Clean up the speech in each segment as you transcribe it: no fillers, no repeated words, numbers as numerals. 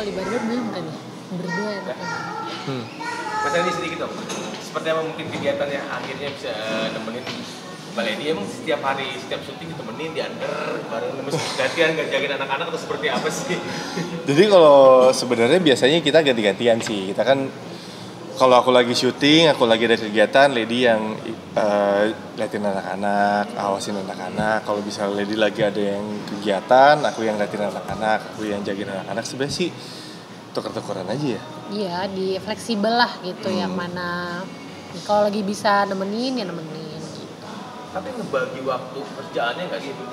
Kuali Barbar belum kan ya? Berdua ya. Mas Randy sedikit dong, seperti apa mungkin kegiatannya akhirnya bisa nemenin Mbak Lady? Emang setiap hari, setiap syuting ditemenin, diantar bareng, gantian jagain anak-anak atau seperti apa sih? Jadi kalau sebenarnya biasanya kita ganti-gantian sih. Kita kan kalau aku lagi syuting, aku lagi ada kegiatan, Lady yang liatin anak-anak, awasin anak-anak. Kalau misalnya Lady lagi ada yang kegiatan, aku yang liatin anak-anak, aku yang jagain anak-anak. Sebenarnya sih tuker-tukeran aja ya. Iya, di fleksibel lah gitu, yang mana kalau lagi bisa nemenin ya nemenin gitu. Tapi ngebagi waktu kerjaannya nggak gitu?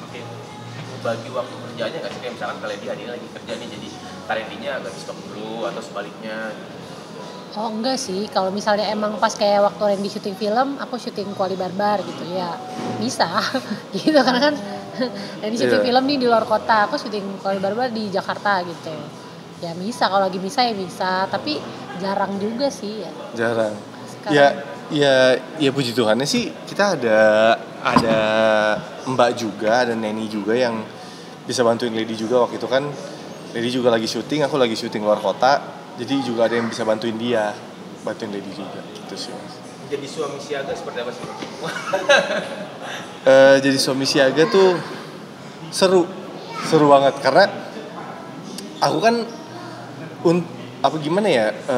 Oke, ngebagi waktu kerjaannya nggak sih? Kayak misalkan kalau dia lagi kerja nih, jadi Randy-nya agak di stop dulu atau sebaliknya? Oh enggak sih, kalau misalnya emang pas kayak waktu Randy syuting film, aku syuting Kuali Barbar gitu ya bisa gitu, karena kan Randy syuting film nih di luar kota, aku syuting Kuali Barbar di Jakarta gitu. Ya bisa, kalau lagi bisa ya bisa, tapi jarang juga sih ya. Jarang. Sekarang. Ya puji Tuhannya sih kita ada Mbak juga, ada Neni juga yang bisa bantuin Lady juga. Waktu itu kan Lady juga lagi syuting, aku lagi syuting luar kota, jadi juga ada yang bisa bantuin Lady juga gitu sih Mas. Jadi suami siaga seperti apa sih? Jadi suami siaga tuh seru banget karena aku kan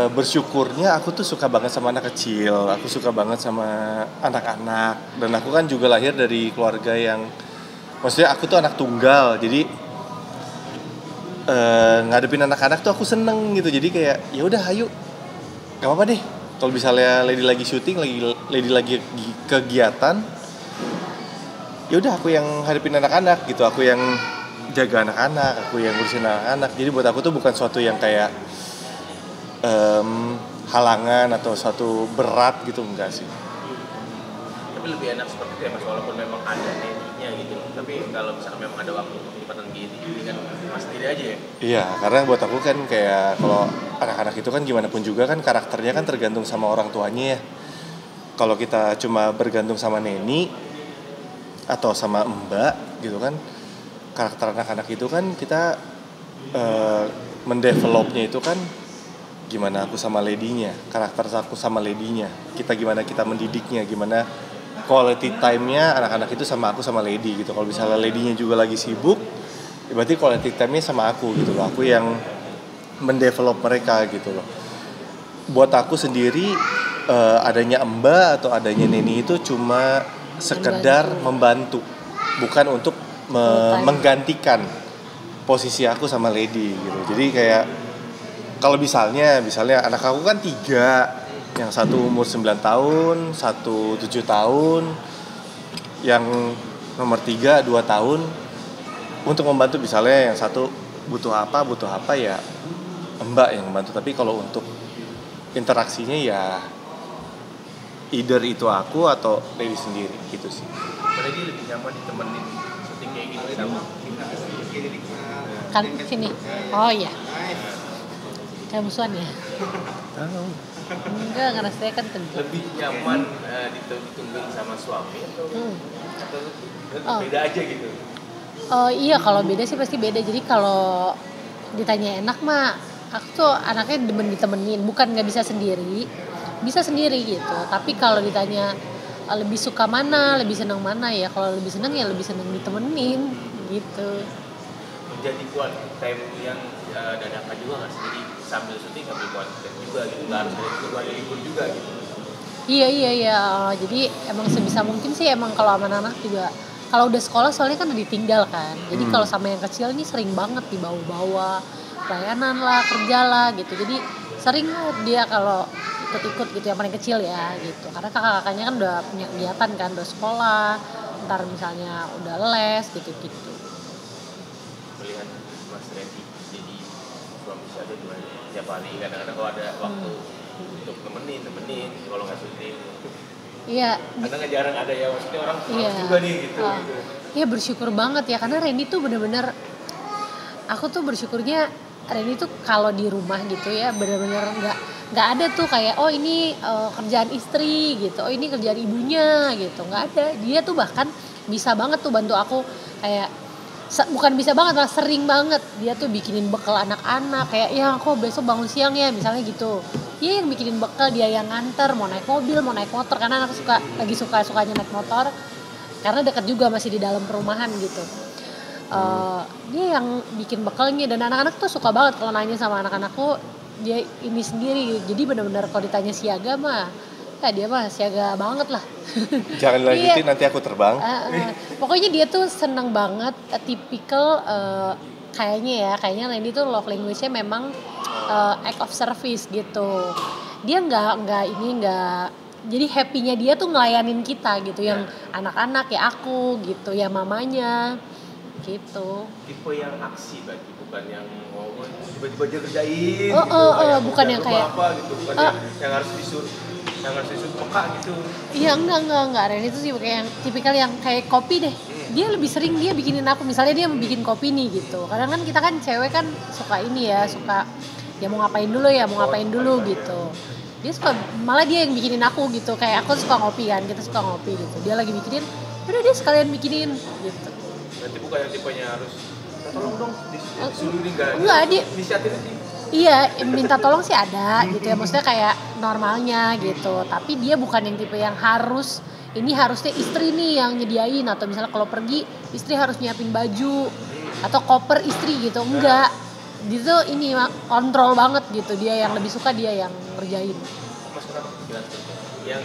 bersyukurnya aku tuh suka banget sama anak kecil, aku suka banget sama anak-anak, dan aku kan juga lahir dari keluarga yang, maksudnya aku tuh anak tunggal, jadi ngadepin anak-anak tuh aku seneng gitu. Jadi kayak ya udah ayo, nggak apa-apa deh kalau misalnya Lady lagi syuting, Lady lagi kegiatan, ya udah aku yang hadapin anak-anak gitu, aku yang jaga anak-anak, aku yang ngurusin anak-anak. Jadi buat aku tuh bukan suatu yang kayak halangan atau suatu berat gitu, enggak sih. Tapi lebih enak seperti itu ya Mas, walaupun memang ada Neninya gitu. Tapi kalau misalnya memang ada waktu untuk lipatan gini kan Mas sendiri aja ya? Iya, karena buat aku kan kayak kalau anak-anak itu kan gimana pun juga kan karakternya kan tergantung sama orang tuanya ya. Kalau kita cuma bergantung sama Neni atau sama Mbak gitu kan, karakter anak-anak itu kan kita mendevelopnya itu kan gimana aku sama Lady-nya, karakter aku sama Lady-nya, gimana kita mendidiknya, gimana quality time-nya anak-anak itu sama aku sama Lady gitu. Kalau misalnya Lady-nya juga lagi sibuk, ya berarti quality time-nya sama aku gitu loh, aku yang mendevelop mereka gitu loh. Buat aku sendiri adanya Mbak atau adanya Neni itu cuma sekedar membantu, bukan untuk menggantikan posisi aku sama Lady gitu. Jadi kayak kalau misalnya anak aku kan 3, yang satu umur 9 tahun, satu 7 tahun, yang nomor 3 2 tahun. Untuk membantu misalnya yang satu butuh apa ya Mbak yang membantu. Tapi kalau untuk interaksinya ya either itu aku atau Lady sendiri gitu sih. Lady lebih nyaman ditemenin syuting kayak gitu sama Kan sini. Oh iya. Kayak musuhan ya? Tahu. Enggak, karena saya kan tegas. lebih nyaman ditungguin sama suami atau beda aja gitu? Oh iya, kalau beda sih pasti beda. Jadi kalau ditanya enak mah, aku tuh anaknya demen ditemenin, bukan nggak bisa sendiri gitu. Tapi kalau ditanya lebih suka mana, lebih senang mana, ya kalau lebih senang ya lebih senang ditemenin gitu. Menjadi quality time yang dadakan juga nggak sih? Jadi sambil syuting sambil quality time juga gitu, nggak harus ada libur juga gitu. Iya. Jadi emang sebisa mungkin sih emang kalau sama anak juga. Kalau udah sekolah soalnya kan udah ditinggal kan. Jadi kalau sama yang kecil nih sering banget dibawa-bawa, pelayanan lah, kerja lah gitu. Jadi sering lah dia kalau ikut-ikut gitu, yang paling kecil ya gitu. Karena kakak-kakaknya kan udah punya kegiatan kan, udah sekolah, ntar misalnya udah les gitu-gitu. Melihat Mas Randy jadi suami saja gimana? Tiap hari kadang-kadang kalau ada waktu untuk nemenin kalau nggak syuting. Iya. Kadang jarang ada ya, maksudnya orang juga nih gitu. Iya, bersyukur banget ya, karena Randy tuh bener-bener, aku tuh bersyukurnya Randy tuh kalau di rumah gitu ya bener-bener nggak ada tuh kayak oh ini kerjaan istri gitu, oh ini kerjaan ibunya gitu, nggak ada. Dia tuh bahkan bisa banget tuh bantu aku kayak bukan bisa banget lah, sering banget dia tuh bikinin bekal anak-anak kayak ya aku besok bangun siang ya misalnya gitu. Dia yang bikinin bekal, dia yang nganter, mau naik mobil mau naik motor karena anak lagi sukanya naik motor karena dekat juga masih di dalam perumahan gitu. Dia yang bikin bekalnya dan anak-anak tuh suka banget kalau nanya sama anak-anakku dia ini sendiri. Jadi benar-benar kalau ditanya siaga mah ya dia mah siaga banget lah. Jangan lanjutin nanti aku terbang. Pokoknya dia tuh seneng banget, tipikal kayaknya Randy tuh love language-nya memang act of service gitu. Dia nggak jadi happy-nya dia tuh ngelayanin kita gitu, yang anak-anak ya aku gitu, ya mamanya gitu. Tipe yang aksi berarti, bukan yang tiba-tiba dia kerjain bukan yang kayak apa gitu, bukan yang harus disuruh peka gitu. Iya enggak. Randy itu sih kayak yang tipikal yang kayak kopi deh. Dia lebih sering dia bikinin aku, misalnya dia bikin kopi nih gitu. Kadang kan kita kan cewek kan suka ini ya, suka ya mau ngapain dulu gitu. Dia suka, malah dia yang bikinin aku gitu. Kayak aku suka ngopi kan, kita suka ngopi gitu. Dia lagi bikinin, udah dia sekalian bikinin gitu. Nanti bukan yang tipenya harus tolong dong disuruh enggak dia inisiatif sih. Iya, minta tolong sih ada gitu ya, maksudnya kayak normalnya gitu. Tapi dia bukan yang tipe yang harusnya istri nih yang nyediain, atau misalnya kalau pergi istri harus nyiapin baju atau koper istri gitu. Enggak. Gitu ini kontrol banget gitu. Dia yang lebih suka dia yang ngerjain. Mas kenapa pikiran seperti itu? Yang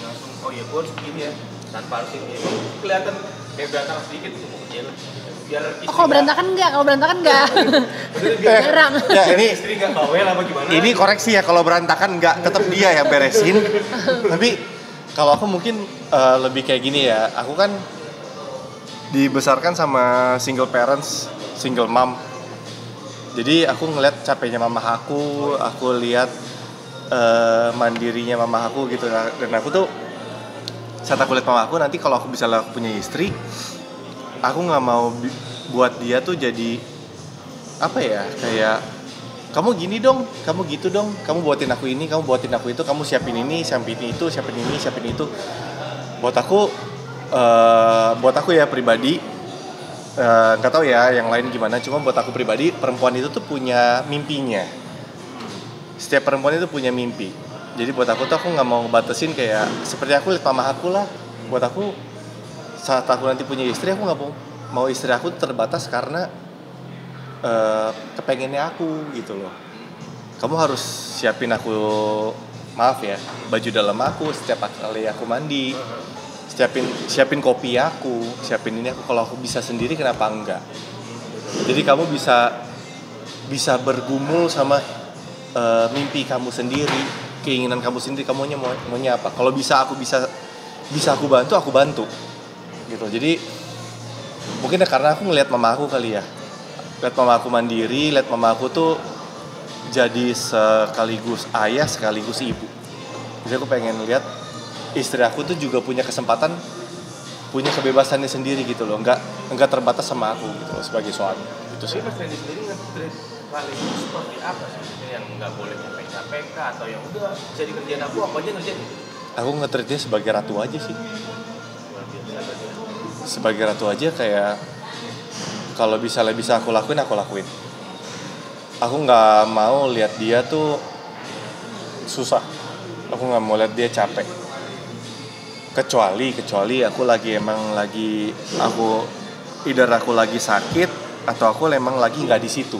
langsung ya gue harus begini ya, tanpa harus ini. Kelihatan kayak berantakan sedikit gitu kecil. Kalau berantakan enggak. Jarang. Ya ini istri enggak bawel apa gimana? Ini koreksi ya, kalau berantakan enggak, tetap dia yang beresin. Tapi kalau aku mungkin lebih kayak gini ya. Aku kan dibesarkan sama single parents, single mom. Jadi aku ngeliat capeknya mama aku lihat mandirinya mama aku gitu. Dan aku tuh saat aku lihat mama aku, nanti kalau aku bisa punya istri, aku nggak mau buat dia tuh jadi apa ya, kayak kamu gini dong, kamu gitu dong, kamu buatin aku ini, kamu buatin aku itu, kamu siapin ini, siapin itu, siapin ini, siapin itu. Buat aku ya pribadi, nggak tahu ya yang lain gimana, cuma buat aku pribadi perempuan itu tuh punya mimpinya. Setiap perempuan itu punya mimpi. Jadi buat aku tuh aku nggak mau ngebatasin kayak seperti aku lihat mama aku lah. Buat aku saat aku nanti punya istri, aku nggak mau istri aku terbatas karena kepengennya aku gitu loh. Kamu harus siapin aku, maaf ya, baju dalam aku setiap kali aku mandi, siapin kopi aku, siapin ini aku. Kalau aku bisa sendiri kenapa enggak? Jadi kamu bisa bergumul sama mimpi kamu sendiri, keinginan kamu sendiri, kamunya maunya apa. Kalau bisa aku bantu gitu. Jadi mungkin karena aku ngelihat mama aku kali ya, lihat mama aku mandiri, lihat mama aku tuh jadi sekaligus ayah sekaligus ibu. Jadi aku pengen lihat istri aku tuh juga punya kesempatan, punya kebebasannya sendiri gitu loh, nggak terbatas sama aku gitu loh, sebagai suami. Itu sih. Mas Randy sendiri nge-treat kali itu seperti apa sih? Yang nggak boleh capek atau yang udah bisa dikerjain aku apa aja ngerjain gitu? Aku nge-treatnya sebagai ratu aja sih. Sebagai ratu aja, kayak kalau bisa aku lakuin. Aku nggak mau lihat dia tuh susah. Aku nggak mau lihat dia capek. Kecuali aku lagi aku lagi sakit atau aku emang lagi nggak di situ.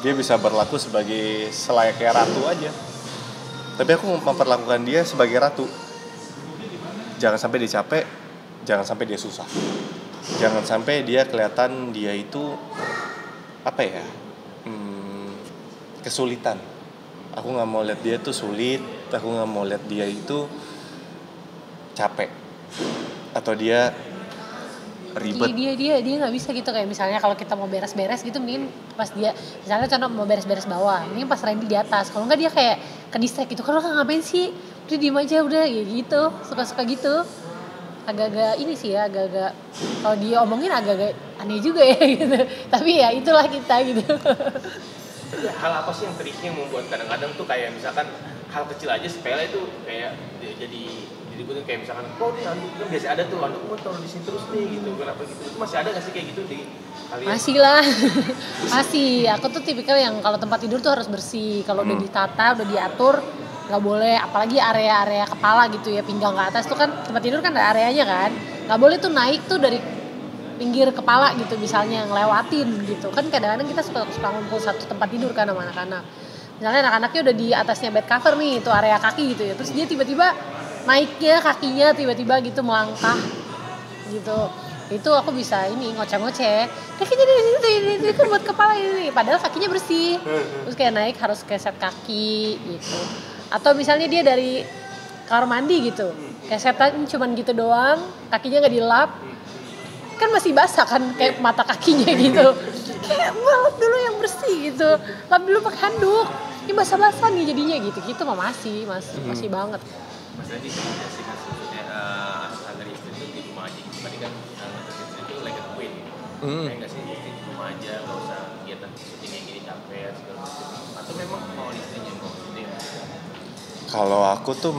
Dia bisa berlaku sebagai selayaknya ratu aja. Tapi aku memperlakukan dia sebagai ratu. Jangan sampai dia capek, jangan sampai dia susah, jangan sampai dia kelihatan dia itu apa ya, kesulitan. Aku nggak mau lihat dia tuh sulit, aku nggak mau lihat dia itu capek atau dia ribet. Dia nggak bisa gitu, kayak misalnya kalau kita mau beres-beres gitu, mungkin pas dia misalnya contoh mau beres-beres bawah, mungkin pas Randy di atas, kalau nggak dia kayak ke distract gitu, kalau nggak ngapain sih, udah diem aja udah gitu, suka gitu. Agak-agak ini sih ya, agak-agak kalau dia omongin agak-agak aneh juga ya gitu. Tapi ya itulah kita gitu. Hal apa sih yang triknya membuat kadang-kadang tuh kayak misalkan hal kecil aja sepele itu kayak jadi diikutin kayak misalkan, kok nih handuk kan biasa ada tuh handuk mau taruh di sini terus nih gitu, kenapa gitu? Itu masih ada nggak sih kayak gitu di kalian? Masih lah. Masih. Aku tuh tipikal yang kalau tempat tidur tuh harus bersih. Kalau udah ditata, udah diatur, nggak boleh. Apalagi area-area kepala gitu ya, pinggang ke atas tuh kan tempat tidur kan ada areanya kan. Nggak boleh tuh naik tuh dari pinggir kepala gitu misalnya, ngelewatin gitu. Kan kadang-kadang kita suka ngumpul satu tempat tidur kan sama anak-anak. Misalnya anak-anaknya udah di atasnya bed cover nih, itu area kaki gitu ya. Terus dia tiba-tiba naiknya kakinya tiba-tiba gitu melangkah gitu. Itu aku bisa ini ngoceh-ngoceh. Kakinya ini kan buat kepala ini. Padahal kakinya bersih. Terus kayak naik harus keset kaki gitu. Atau misalnya dia dari kamar mandi gitu. Kesetan cuman gitu doang, kakinya nggak dilap. Kan masih basah kan kayak mata kakinya gitu. Kayak lap dulu yang bersih gitu. Lap dulu pakai handuk. Ini basah-basah nih jadinya gitu mah masih banget. Mas Adi sebenarnya sih mas, maksudnya agar istri itu di rumah aja. Tadi kan istri itu like a queen. Kayak nggak sih istri di rumah aja, nggak usah kegiatan syuting yang gini capek segala macam. Atau memang mau istrinya mau syuting? Kalau aku tuh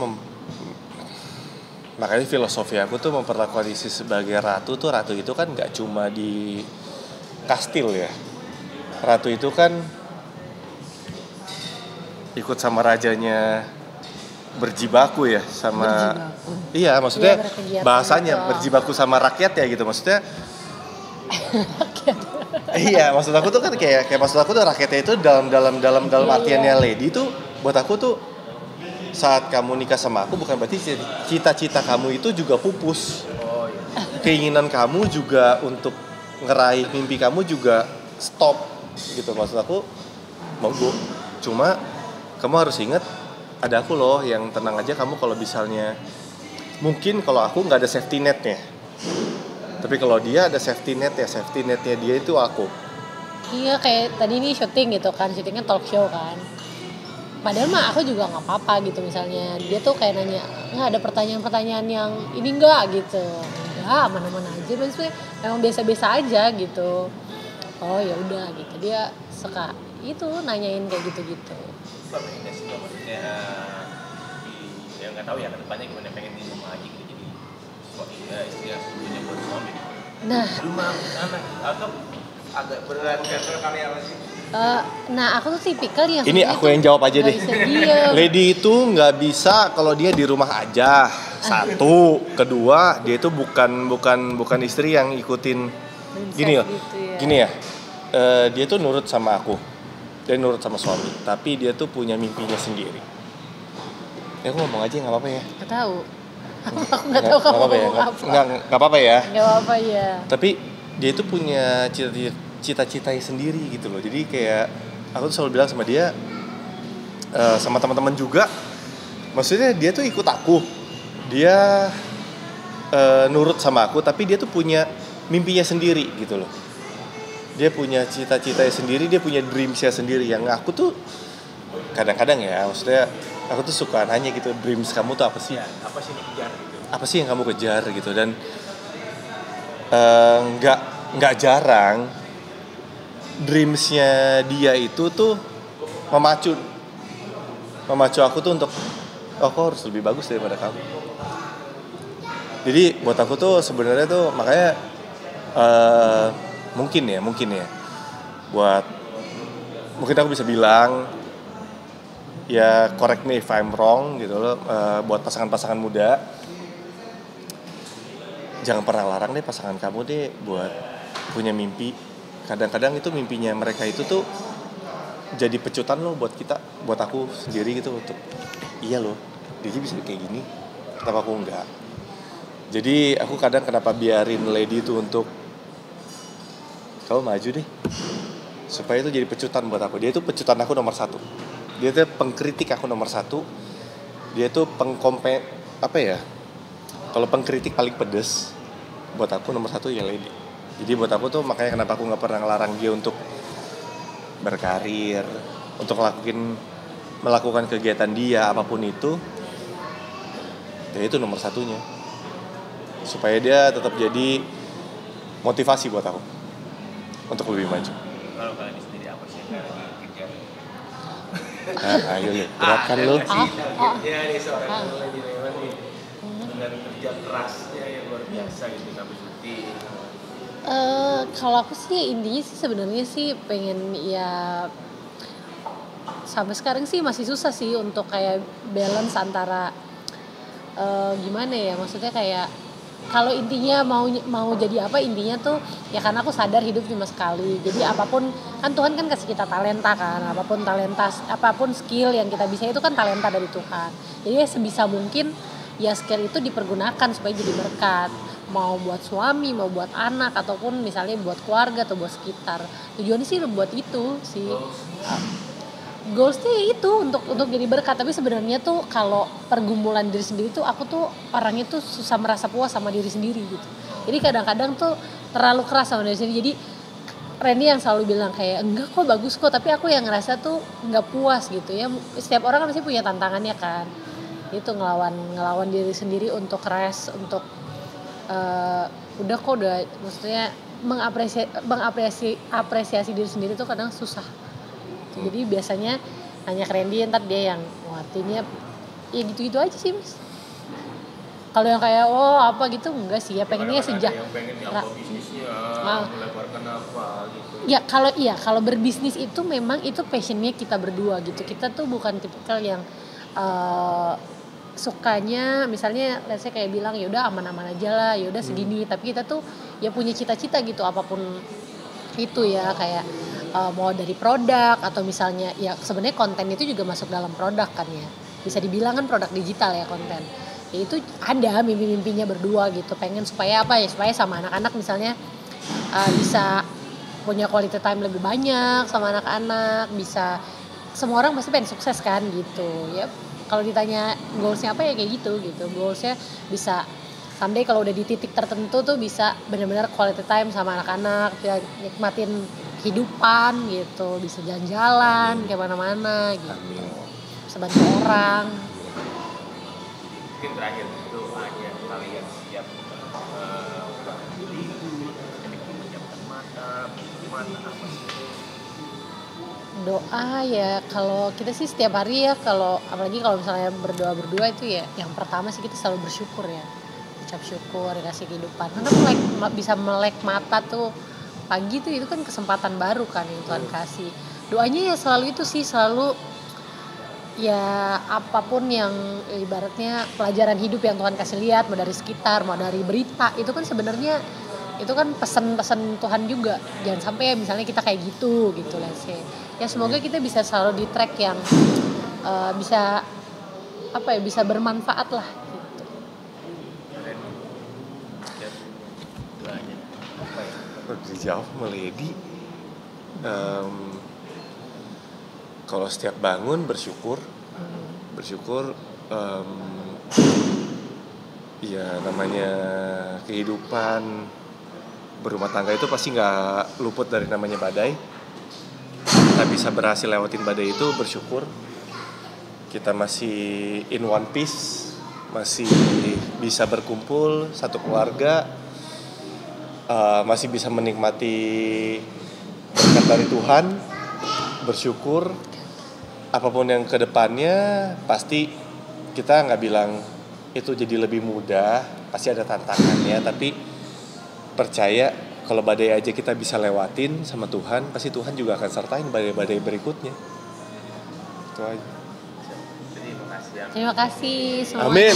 makanya filosofi aku tuh memperlakukan istri sebagai ratu tuh. Ratu itu kan nggak cuma di kastil ya. Ratu itu kan ikut sama rajanya berjibaku ya sama iya maksudnya bahasanya berjibaku sama rakyat ya gitu maksudnya. Iya maksud aku tuh kan kayak maksud aku tuh rakyatnya itu dalam artiannya lady itu buat aku tuh saat kamu nikah sama aku bukan berarti cita-cita kamu itu juga pupus. Keinginan kamu juga untuk ngeraih mimpi kamu juga stop gitu. Maksud aku monggo, cuma kamu harus ingat ada aku loh yang tenang aja. Kamu kalau misalnya mungkin kalau aku nggak ada safety netnya, tapi kalau dia ada safety net ya, safety netnya dia itu aku. Iya kayak tadi nih syuting gitu kan, syutingnya talk show kan. Padahal mah aku juga nggak apa-apa gitu misalnya dia tuh kayak nanya nggak ada pertanyaan-pertanyaan yang ini nggak gitu, nggak aman-aman aja maksudnya emang biasa-biasa aja gitu. Oh ya udah gitu dia suka itu nanyain kayak gitu-gitu. Pengen nggak sih maksudnya ya nggak tahu ya kedepannya gimana pengen di rumah aja gitu jadi istri yang punya buat suami. Nah Rumah anak atau agak berat kali apa sih? Nah aku tuh tipikal yang ini aku yang jawab aja deh. Lady itu nggak bisa kalau dia di rumah aja. Satu, kedua dia itu bukan istri yang ikutin gini loh. Gitu ya. Gini ya, dia tuh nurut sama aku, dia nurut sama suami, tapi dia tuh punya mimpinya sendiri. Ya aku ngomong aja nggak apa-apa ya. Nggak tahu. Aku nggak tahu kamu ngomong apa. Nggak apa-apa ya. Nggak apa-apa ya. Tapi dia itu punya cita-citanya sendiri gitu loh. Jadi kayak aku tuh selalu bilang sama dia, sama teman-teman juga. Maksudnya dia tuh ikut aku, dia nurut sama aku, tapi dia tuh punya mimpinya sendiri gitu loh. Dia punya cita-citanya sendiri, dia punya dreamsnya sendiri. Yang aku tuh kadang-kadang ya, maksudnya aku tuh suka nanya gitu, dreams kamu tuh apa sih? Ya, apa sih yang dikejar gitu? Apa sih yang kamu kejar gitu? Dan nggak jarang dreamsnya dia itu tuh memacu aku tuh untuk aku harus lebih bagus daripada kamu. Jadi buat aku tuh sebenarnya tuh makanya mungkin ya buat mungkin aku bisa bilang ya correct me if I'm wrong gitu loh, buat pasangan-pasangan muda jangan pernah larang deh pasangan kamu deh buat punya mimpi. Kadang-kadang itu mimpinya mereka itu tuh jadi pecutan loh buat kita, buat aku sendiri gitu untuk iya loh dia bisa kayak gini, kenapa aku enggak. Jadi aku kadang kenapa biarin lady itu untuk kamu maju deh, supaya itu jadi pecutan buat aku. Dia itu pecutan aku nomor 1. Dia itu pengkritik aku nomor 1. Dia itu apa ya? Kalau pengkritik paling pedes buat aku nomor 1 ya lady. Jadi buat aku tuh makanya kenapa aku nggak pernah ngelarang dia untuk berkarir, untuk melakukan kegiatan dia apapun itu. Ya itu nomor 1-nya. Supaya dia tetap jadi motivasi buat aku untuk lebih maju. Kalau kalian sendiri apa sih yang lagi kejar? Ayo lu, beratkan lu. Ya nih seorang lady lewat nih. dengan kerja kerasnya yang luar biasa gitu sampai syuting? Kalau aku sih intinya sih sebenarnya sih pengen ya, sampai sekarang sih masih susah sih untuk kayak balance antara gimana ya, maksudnya kayak kalau intinya mau jadi apa, intinya tuh ya karena aku sadar hidup cuma sekali, jadi apapun kan Tuhan kan kasih kita talenta kan, apapun skill yang kita bisa itu kan talenta dari Tuhan. Jadi ya sebisa mungkin ya skill itu dipergunakan supaya jadi berkat, mau buat suami, mau buat anak, ataupun misalnya buat keluarga atau buat sekitar. Tujuannya sih buat itu sih. Goalsnya itu untuk jadi berkat, tapi sebenarnya tuh kalau pergumulan diri sendiri tuh aku tuh orangnya tuh susah merasa puas sama diri sendiri gitu. Jadi kadang-kadang tuh terlalu keras sama diri sendiri. Jadi Randy yang selalu bilang kayak enggak kok, bagus kok, tapi aku yang ngerasa tuh nggak puas gitu ya. Setiap orang kan pasti punya tantangannya kan. Itu ngelawan diri sendiri untuk rest, untuk udah kok, udah maksudnya mengapresiasi diri sendiri tuh kadang susah. Jadi biasanya nanya ke Randy, ntar dia yang artinya ya gitu-gitu aja sih Mas. Kalau yang kayak apa gitu enggak sih ya, pengennya sejak yang pengen apa bisnisnya, melebarkan apa gitu. Ya kalau berbisnis itu memang itu passionnya kita berdua gitu. Kita tuh bukan tipikal yang sukanya misalnya let's say kayak bilang ya udah aman-aman aja lah, ya udah segini, tapi kita tuh ya punya cita-cita gitu apapun itu ya, kayak mau dari produk atau misalnya ya sebenarnya konten itu juga masuk dalam produk kan ya, bisa dibilang kan produk digital ya konten ya. Itu ada mimpi-mimpinya berdua gitu, pengen supaya apa ya, supaya sama anak-anak misalnya bisa punya quality time lebih banyak sama anak-anak, bisa semua orang pasti pengen sukses kan gitu ya. Kalau ditanya goalsnya apa ya kayak gitu goalsnya bisa someday kalau udah di titik tertentu tuh bisa benar-benar quality time sama anak-anak, ya nikmatin kehidupan gitu, bisa jalan-jalan kemana-mana gitu, bisa bantu orang. Mungkin terakhir itu hanya kalian siap menjamkan mata, apa sih? Doa ya, kalau kita sih setiap hari ya, kalau apalagi kalau misalnya berdoa berdua itu ya yang pertama sih kita selalu bersyukur ya, ucap syukur dikasih kehidupan, karena bisa melek mata tuh pagi tuh, itu kan kesempatan baru kan yang Tuhan kasih. Doanya ya selalu itu sih, selalu ya apapun yang ibaratnya pelajaran hidup yang Tuhan kasih lihat, mau dari sekitar, mau dari berita, itu kan sebenarnya itu kan pesan-pesan Tuhan juga. Jangan sampai ya misalnya kita kayak gitu lah sih. Ya semoga kita bisa selalu di track yang bisa apa ya, bisa bermanfaat lah gitu. Dijawab sama Lady, kalau setiap bangun bersyukur, ya namanya kehidupan berumah tangga itu pasti nggak luput dari namanya badai. Kita bisa berhasil lewatin badai itu bersyukur. Kita masih in one piece, masih bisa berkumpul satu keluarga. Masih bisa menikmati berkat dari Tuhan, bersyukur. Apapun yang kedepannya pasti kita nggak bilang itu jadi lebih mudah, pasti ada tantangannya, tapi percaya kalau badai aja kita bisa lewatin sama Tuhan, pasti Tuhan juga akan sertain badai-badai berikutnya. Itu aja. Terima kasih. Terima kasih semuanya. Amin.